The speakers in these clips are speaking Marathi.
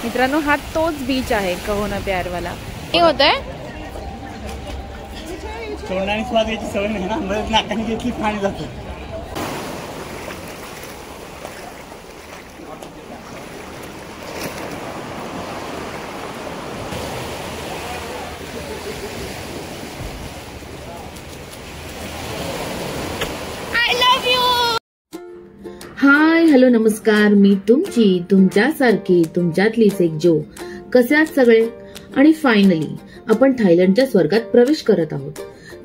मित्रांनो हा तोच बीच आहे कहो ना प्यार वाला। हे होतंय तोंडाने स्वाद याची सवय नाही ना, मग नाकाने घेतली पाणी जातं। हाय हॅलो नमस्कार, मी तुमच्यासारखी तुमच्यातलीच एक जो। कसे आहात सगळे? आणि फायनली आपण थायलंडच्या स्वर्गात प्रवेश करत आहोत।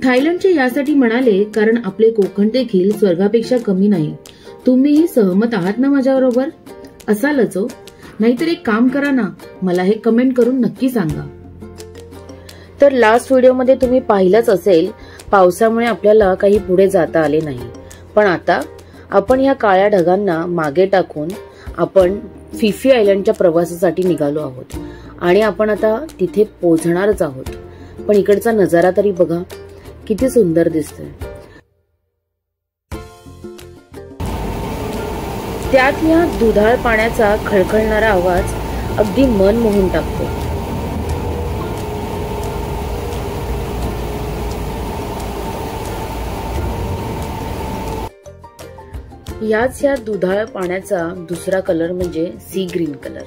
थायलंडचे यासाठी म्हणाले कारण आपले कोकण देखील स्वर्गापेक्षा कमी नाही। तुम्हीही सहमत आहात ना माझ्याबरोबर? असालच हो, नाहीतर एक काम करा ना, मला हे कमेंट करून नक्की सांगा। तर लास्ट व्हिडिओमध्ये तुम्ही पाहिलंच असेल, पावसामुळे आपल्याला काही पुढे जाता आले नाही, पण आता आपण ह्या काळ्या ढगांना मागे टाकून आपण फिफी आयलंडच्या प्रवासासाठी निघालो आहोत आणि आपण आता तिथे पोहोचणारच आहोत। पण इकडचा नजारा तरी बघा, किती सुंदर दिसतोय। त्यात या दुधाळ पाण्याचा खळखळणारा आवाज अगदी मन मोहून टाकतो। याच या दुधाळ पाण्याचा दुसरा कलर म्हणजे सी ग्रीन कलर,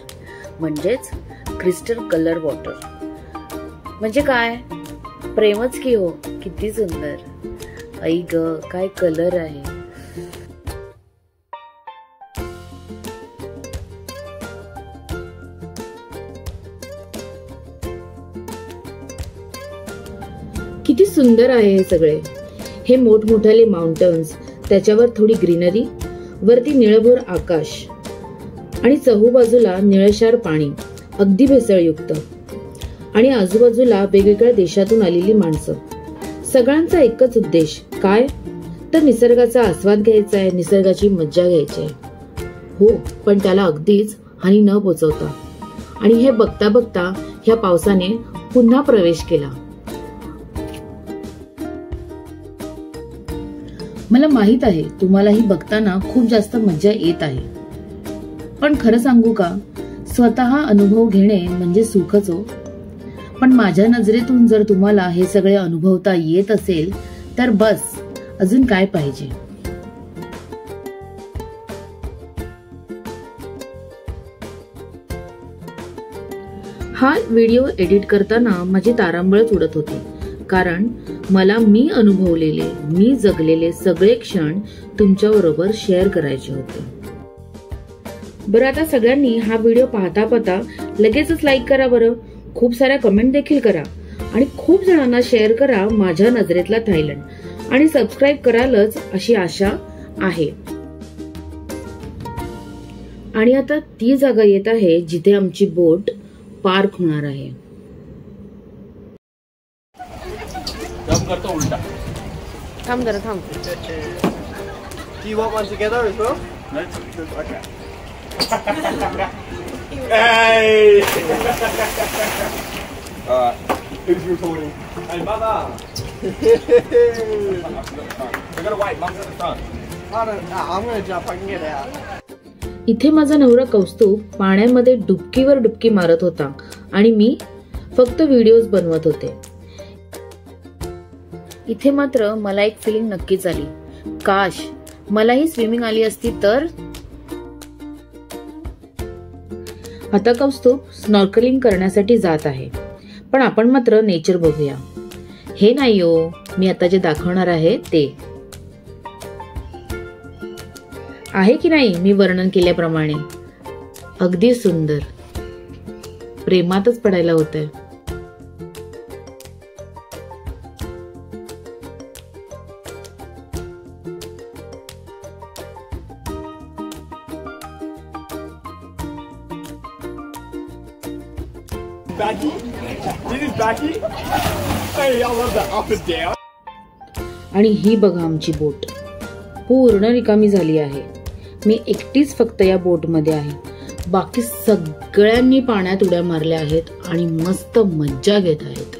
म्हणजेच क्रिस्टल कलर वॉटर। म्हणजे काय, प्रेमच की हो। किती सुंदर, आई ग काय कलर आहे। किती सुंदर आहे हे सगळे। हे मोठमोठाले माउंटन्स, त्याच्यावर थोडी ग्रीनरी, वरती निळभोर आकाश आणि चहूबाजूला निळशार पाणी, अगदी भेसळयुक्त, आणि आजूबाजूला वेगवेगळ्या देशातून आलेली माणसं। सगळ्यांचा एकच उद्देश काय, तर निसर्गाचा आस्वाद घ्यायचा आहे, निसर्गाची मज्जा घ्यायची आहे। हो, पण त्याला अगदीच हानी न पोचवता। आणि हे बघता बघता ह्या पावसाने पुन्हा प्रवेश केला। मला माहित आहे तुम्हालाही बघताना खूप जास्त मज्जा येत आहे, पण खरं सांगू का, स्वतः अनुभव घेणे म्हणजे सुखच हो। पण माझ्या नजरेतून जर तुम्हाला हे सगळे अनुभवता येत असेल तर बस, अजून काय पाहिजे। हा व्हिडिओ एडिट करताना माझी तारांबळच उडत होती, कारण मला मी अनुभवलेले, मी जगलेले सगळे क्षण तुमच्याबरोबर शेअर करायचे होते। बरं, आता सगळ्यांनी हा व्हिडिओ पाहता पाहता लगेचच लाईक करा बरं, खूप साऱ्या कमेंट देखील करा आणि खूप जणांना शेअर करा माझ्या नजरेतला थायलंड, आणि सबस्क्राईब करालच अशी आशा आहे। आणि आता ती जागा येत आहे जिथे आमची बोट पार्क होणार आहे। उल्टा थांब जरा थांब। Do you want one together as well? No, okay. Hey! Alright, who's recording? Hey, mother! We're gonna wait, mum's at the front. I'm gonna jump, I can get out. इथे माझा नवरा कौस्तुभ पाण्यामध्ये डुबकीवर डुबकी मारत होता आणि मी फक्त व्हिडिओज बनवत होते। इथे मात्र मला एक फिलिंग नक्कीच आली, काश मलाही स्विमिंग आली असती तर। आता कौस्तुभ स्नॉर्कलिंग करण्यासाठी जात आहे, पण आपण मात्र नेचर बघूया। हे नाही हो, मी आता जे दाखवणार आहे ते आहे की नाही मी वर्णन केल्याप्रमाणे, अगदी सुंदर, प्रेमातच पडायला होतंय। Baggy? This is baggy? Hey, I love that up and down. आणि ही बघा आमची बोट पूर्ण रिकामी झाली आहे। मी एकटीच फक्त या बोट मध्ये आहे, बाकी सगळ्यांनी पाण्यात उड्या मारल्या आहेत आणि मस्त मज्जा घेत आहेत।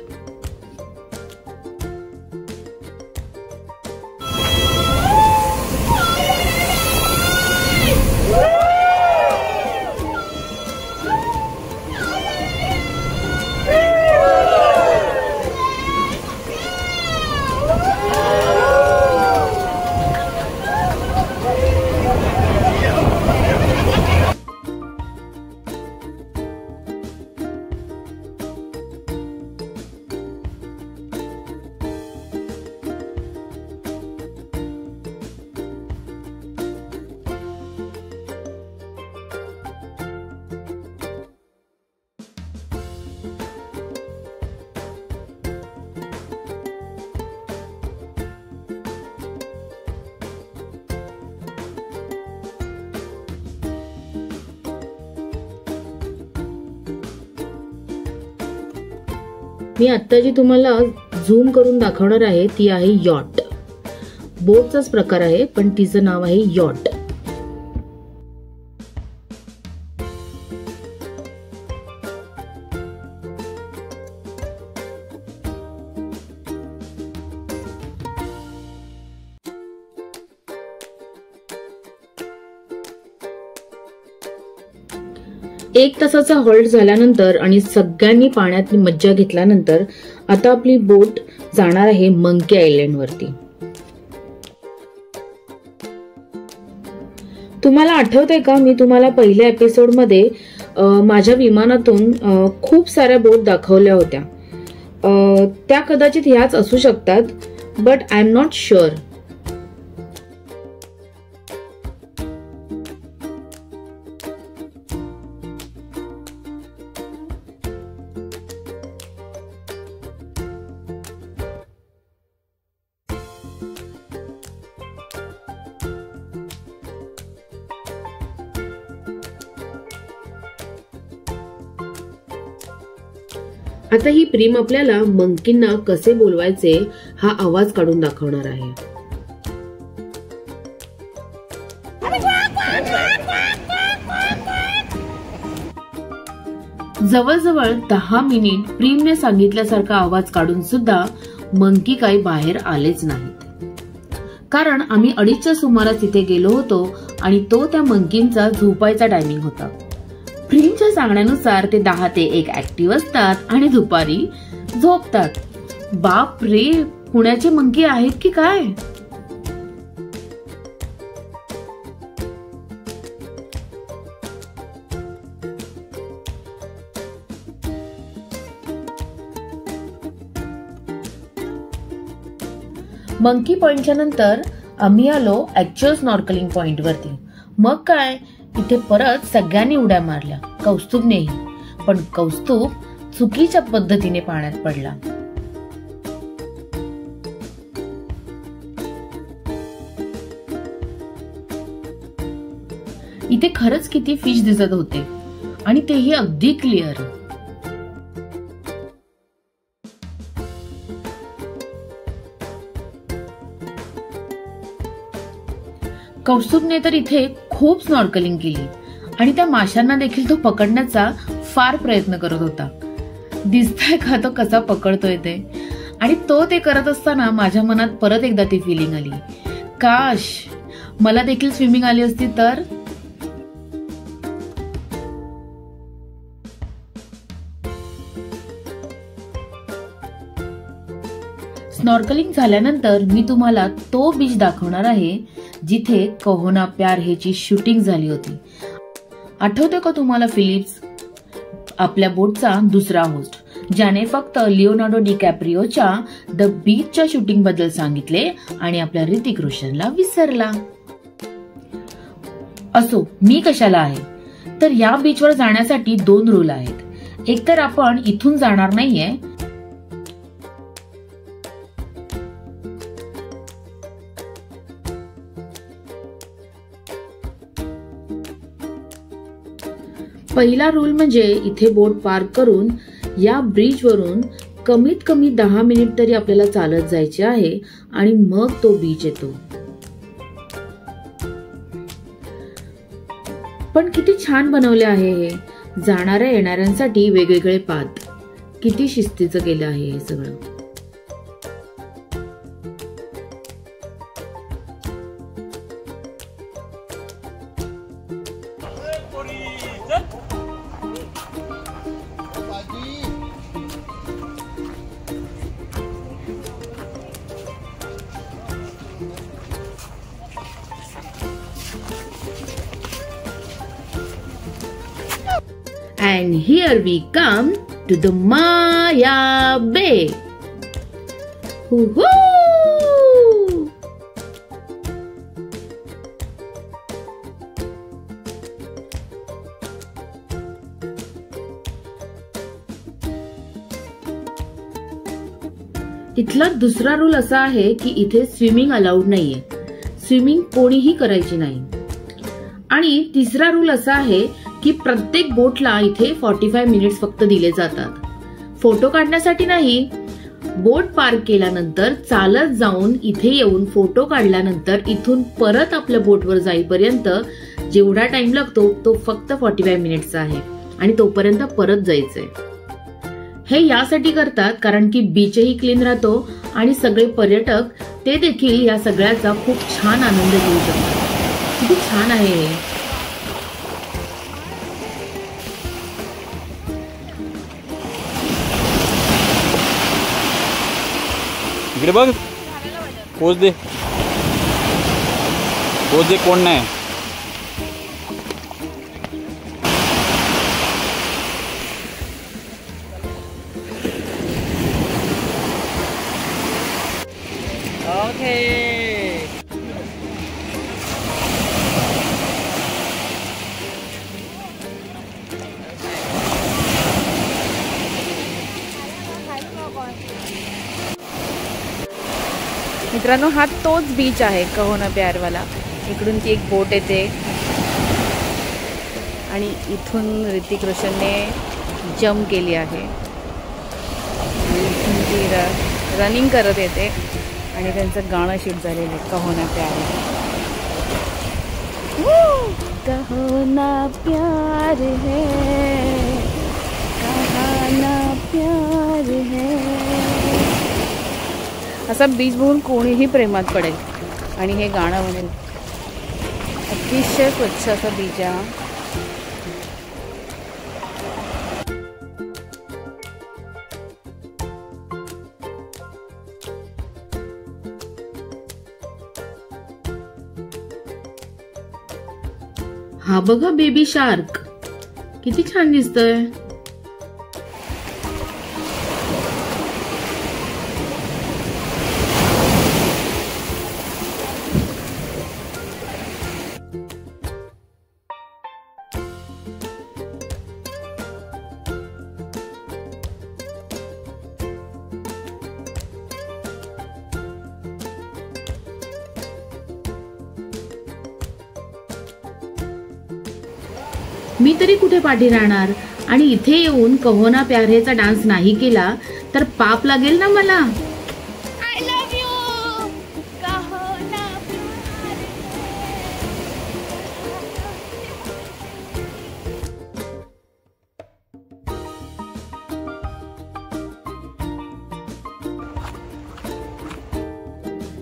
मी आता जी तुम्हाला झूम करून दाखवणार आहे ती आहे यॉट. बोटचाच प्रकार आहे पण तिचं नाव आहे यॉट. एक तासाचा हॉल्ट झाल्यानंतर आणि सगळ्यांनी पाण्यातली मज्जा घेतल्यानंतर आता आपली बोट जाणार आहे मंकी आयलंड वरती. तुम्हाला आठवतंय का मी तुम्हाला पहिल्या एपिसोड मध्ये माझ्या विमानातून खूप साऱ्या बोट दाखवल्या होत्या. त्या कदाचित ह्याच असू शकतात, but I am not sure. आता ही प्रीम आपल्याला मंकींना कसे बोलवायचे हा आवाज काढून दाखवणार आहे. जवळजवळ 10 मिनिट प्रीमने सांगितल्यासारखा आवाज काढून सुद्धा मंकी काही बाहेर आलेच नाहीत. कारण आम्ही 2:30च्या सुमारास इथे गेलो होतो आणि तो त्या मंकींचा झोपायचा टायमिंग होता. प्रीमच्या सांगण्यानुसार ते 10 ते 1 ऍक्टिव्ह असतात आणि दुपारी झोपतात. बाप रे, पुण्याचे मंकी आहेत की काय? मंकी पॉइंटच्या नंतर आम्ही आलो ऍक्च्युअल स्नॉर्कलिंग पॉइंट वरती. मग काय, इथे परत सगळ्यांनी उड्या मारल्या, कौस्तुभनेही. पण कौस्तुभ चुकीच्या पद्धतीने पाण्यात पडला. इथे खरंच किती फिश दिसत होते आणि तेही अगदी क्लिअर. कौस्तुभने तर इथे खूप स्नॉर्कलिंग केली आणि त्या माशांना देखील तो पकडण्याचा फार प्रयत्न करत होता. दिसतंय का तो कसा पकडतोय ते? आणि तो ते करत असताना माझ्या मनात परत एकदा ती फिलिंग आली, काश मला देखील स्विमिंग आली असती तर. स्नॉर्कलिंग झाल्यानंतर मी तुम्हाला तो बीच दाखवणार आहे जिथे कहो ना प्यार हेची शूटिंग झाली होती. आठवते का तुम्हाला फिलिप्स, आपल्या बोटचा दुसरा होस्ट, ज्याने फक्त लिओनार्डो डिकॅप्रिओच्या द बीचच्या शूटिंग बद्दल सांगितले आणि आपल्या ऋतिक रोशनला विसरला. असो, मी कशाला आहे तर या बीचवर जाण्यासाठी 2 रूल आहेत. एक तर आपण इथून जाणार नाहीये, पहिला रूल म्हणजे इथे बोट पार्क करून या ब्रिजवरून कमीत कमी 10 मिनिट तरी आपल्याला चालत जायचे आहे आणि मग तो बीच येतो. पण किती छान बनवले आहे हे. जाणाऱ्या येणाऱ्यांसाठी वेगवेगळे पाथ. किती शिस्तीचं केलं आहे हे सगळं. And here we come to the Maya Bay. Woohoo! इथला दुसरा रूल असा आहे की इथे स्विमिंग अलाउड नाहीये. स्विमिंग कोणीही करायची नाही. आणि तिसरा रूल असा आहे की प्रत्येक बोटला इथे 45 मिनिट्स फक्त दिले जातात. फोटो काढण्यासाठी नाही, बोट पार्क केल्यानंतर चालत जाऊन इथे येऊन फोटो काढल्यानंतर इथून परत आपल्या बोटवर जाईपर्यंत जेवढा टाइम लागतो तो फक्त 45 मिनिट्सचा आहे आणि तोपर्यंत परत जायचंय. हे यासाठी करतात कारण की बीचही क्लीन राहतो आणि सगळे पर्यटक ते देखील या सगळ्याचा खूप छान आनंद घेऊ शकतात. किती छान आहे हे. इकडे बघ, पोच दे कोण नाही. मित्रांनो, हा तोच बीच आहे कहो ना प्यार वाला. इकडून ती एक बोट येते आणि इथून ऋतिक रोशनने जंप केली आहे. इथून ती रनिंग करत येते आणि त्यांचं गाणं शूट झालेलं आहे कहो ना प्यार. कहो ना प्यार है, कहा ना प्यार है. असा बीच बघून कोणीही प्रेमात पडेल आणि हे गाणं म्हणेल. अतिशय स्वच्छ असा बीच आहे. हा बघा बेबी शार्क, किती छान दिसतोय. मी तरी कुठे पाठी राहणार आणि इथे येऊन कहो ना प्यार हेचा डान्स नाही केला तर पाप लागेल ना मला. I love you, कहो ना प्यार.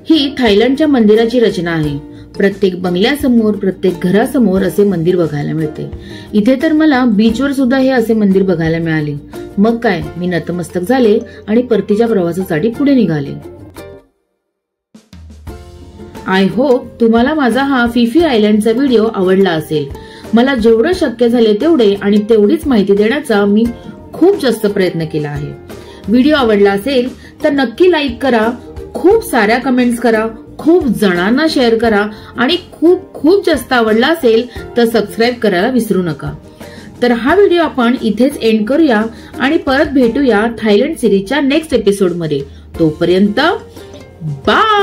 ही थायलंडच्या मंदिराची रचना आहे. प्रत्येक बंगल्यासमोर, प्रत्येक घरासमोर असे मंदिर बघायला मिळते. इथे तर मला बीचवर सुद्धा हे असे मंदिर बघायला मिळाले. मग काय, मी नतमस्तक झाले आणि परतीच्या प्रवासासाठी पुढे निघाले. आय होप तुम्हाला माझा हा फिफी आयलंडचा व्हिडिओ आवडला असेल. मला जेवढं शक्य झाले तेवढे आणि तेवढीच माहिती देण्याचा मी खूप जास्त प्रयत्न केला आहे. व्हिडिओ आवडला असेल तर नक्की लाईक करा, खूप साऱ्या कमेंट्स करा, खूप जणांना शेअर करा आणि खूप खूप जास्त आवडला असेल तर सबस्क्राईब करायला विसरू नका. तर हा व्हिडिओ आपण इथेच एंड करूया आणि परत भेटूया थायलंड सिरीजच्या नेक्स्ट एपिसोड मध्ये. तोपर्यंत बाय.